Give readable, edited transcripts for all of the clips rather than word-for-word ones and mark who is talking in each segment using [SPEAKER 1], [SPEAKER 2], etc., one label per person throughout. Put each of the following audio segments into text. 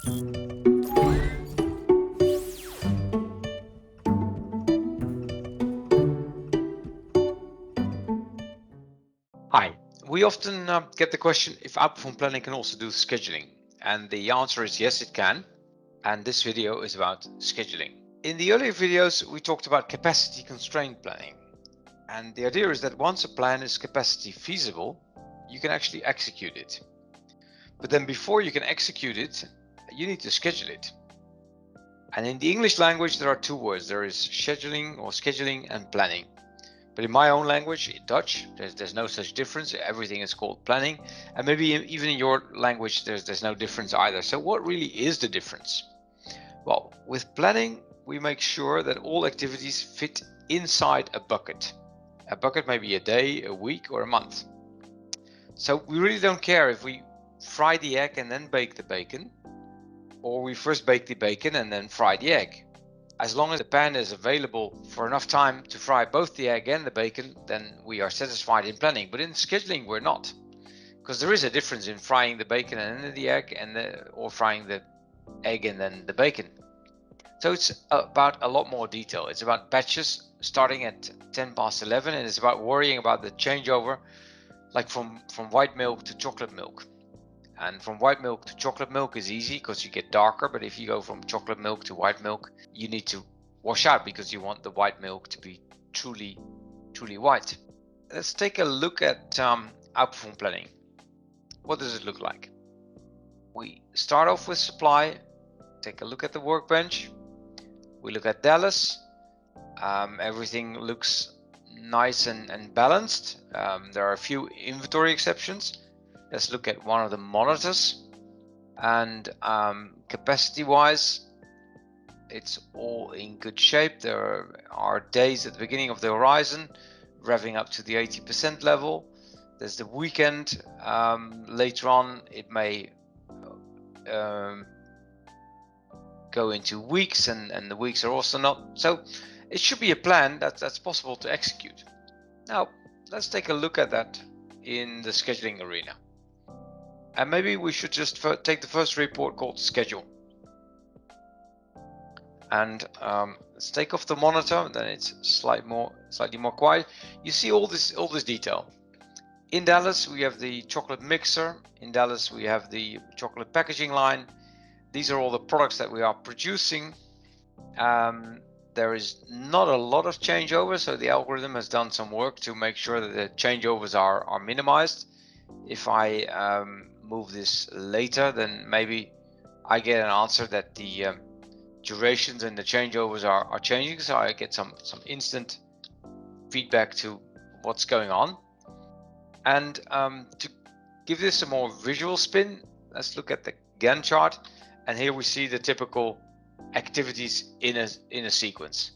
[SPEAKER 1] Hi, we often get the question if Outperform Planning can also do scheduling. And the answer is yes, it can. And this video is about scheduling. In the earlier videos, we talked about capacity constraint planning. And the idea is that once a plan is capacity feasible, you can actually execute it. But then before you can execute it, you need to schedule it. And in the English language, there are two words. There is scheduling or scheduling and planning. But in my own language, in Dutch, there's no such difference. Everything is called planning. And maybe even in your language, there's no difference either. So what really is the difference? Well, with planning, we make sure that all activities fit inside a bucket. A bucket may be a day, a week, or a month. So we really don't care if we fry the egg and then bake the bacon, or we first bake the bacon and then fry the egg. As long as the pan is available for enough time to fry both the egg and the bacon, then we are satisfied in planning. But in scheduling, we're not, because there is a difference in frying the bacon and then the egg, or frying the egg and then the bacon. So it's about a lot more detail. It's about batches starting at 10 past 11, and it's about worrying about the changeover, like from white milk to chocolate milk. And from white milk to chocolate milk is easy because you get darker, but if you go from chocolate milk to white milk, you need to wash out because you want the white milk to be truly white. Let's take a look at Outperform Planning. What does it look like? We start off with supply, take a look at the workbench, we look at Dallas, everything looks nice and balanced. There are a few inventory exceptions. Let's look at one of the monitors, and capacity wise, it's all in good shape. There are days at the beginning of the horizon revving up to the 80% level. There's the weekend. Later on it may go into weeks, and the weeks are also not. So it should be a plan that's possible to execute. Now let's take a look at that in the scheduling arena. And maybe we should just take the first report called schedule. And let's take off the monitor, and then it's slightly more quiet. You see all this detail. In Dallas, we have the chocolate mixer. In Dallas, we have the chocolate packaging line. These are all the products that we are producing. There is not a lot of changeover, so the algorithm has done some work to make sure that the changeovers are minimized. If I move this later, then maybe I get an answer that the durations and the changeovers are changing, so I get some instant feedback to what's going on. And to give this a more visual spin, let's look at the Gantt chart, and here we see the typical activities in a sequence.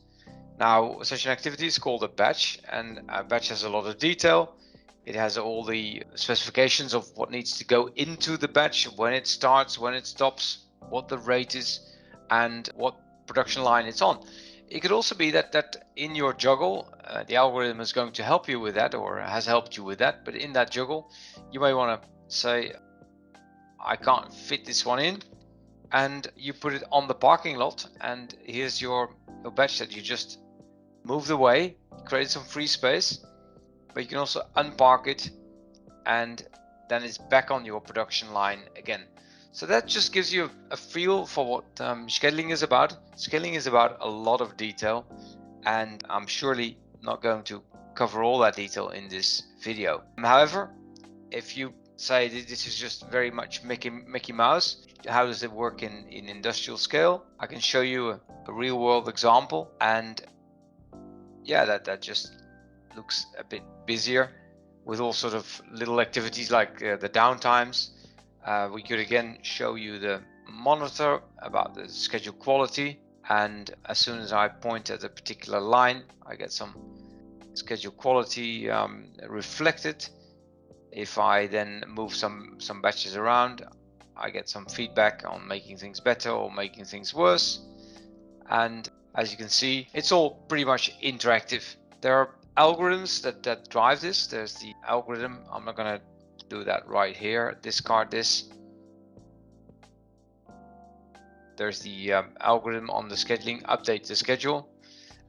[SPEAKER 1] Now, such an activity is called a batch, and a batch has a lot of detail. It has all the specifications of what needs to go into the batch, when it starts, when it stops, what the rate is, and what production line it's on. It could also be that in your juggle, the algorithm is going to help you with that, or has helped you with that. But in that juggle, you may want to say, I can't fit this one in, and you put it on the parking lot, and here's your batch that you just moved away, create some free space. But you can also unpark it, and then it's back on your production line again. So that just gives you a feel for what scheduling is about. Scheduling is about a lot of detail, and I'm surely not going to cover all that detail in this video. However, if you say this is just very much Mickey Mouse, how does it work in industrial scale? I can show you a real world example, and yeah, that just looks a bit busier with all sort of little activities like the downtimes. We could again show you the monitor about the schedule quality, and as soon as I point at a particular line, I get some schedule quality reflected. If I then move some batches around, I get some feedback on making things better or making things worse. And as you can see, it's all pretty much interactive. There are algorithms that drive this. There's the algorithm. I'm not going to do that right here. Discard this. there's the algorithm on the scheduling, update the schedule.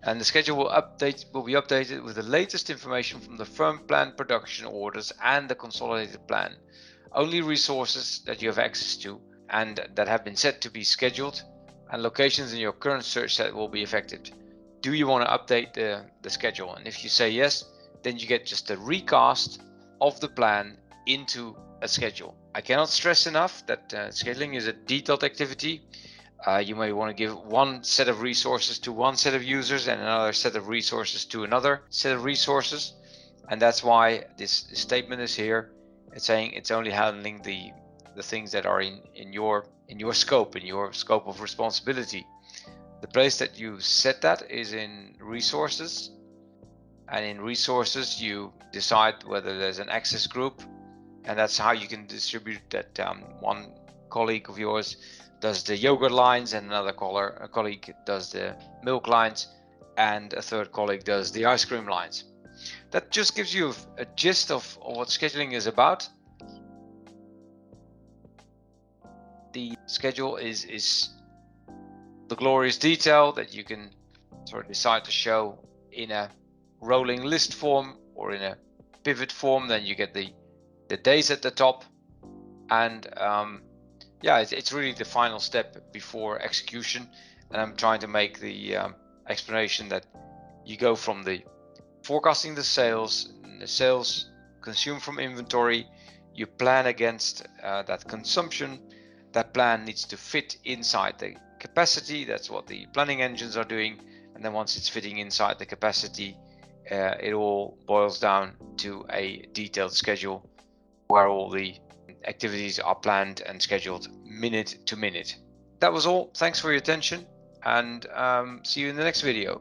[SPEAKER 1] And the schedule will be updated with the latest information from the firm plan, production orders, and the consolidated plan. Only resources that you have access to and that have been set to be scheduled, and locations in your current search set will be affected. Do you want to update the schedule? And if you say yes, then you get just a recast of the plan into a schedule. I cannot stress enough that scheduling is a detailed activity. You may want to give one set of resources to one set of users and another set of resources to another set of resources. And that's why this statement is here. It's saying it's only handling the things that are in your scope, in your scope of responsibility. The place that you set that is in resources, and in resources you decide whether there's an access group, and that's how you can distribute that. One colleague of yours does the yogurt lines, and another colleague does the milk lines, and a third colleague does the ice cream lines. That just gives you a gist of what scheduling is about. The schedule is the glorious detail that you can sort of decide to show in a rolling list form or in a pivot form. Then you get the days at the top, and yeah, it's really the final step before execution. And I'm trying to make the explanation that you go from the forecasting the sales consumed from inventory, you plan against that consumption. That plan needs to fit inside the capacity. That's what the planning engines are doing. And then once it's fitting inside the capacity, it all boils down to a detailed schedule where all the activities are planned and scheduled minute to minute. That was all. Thanks for your attention, and see you in the next video.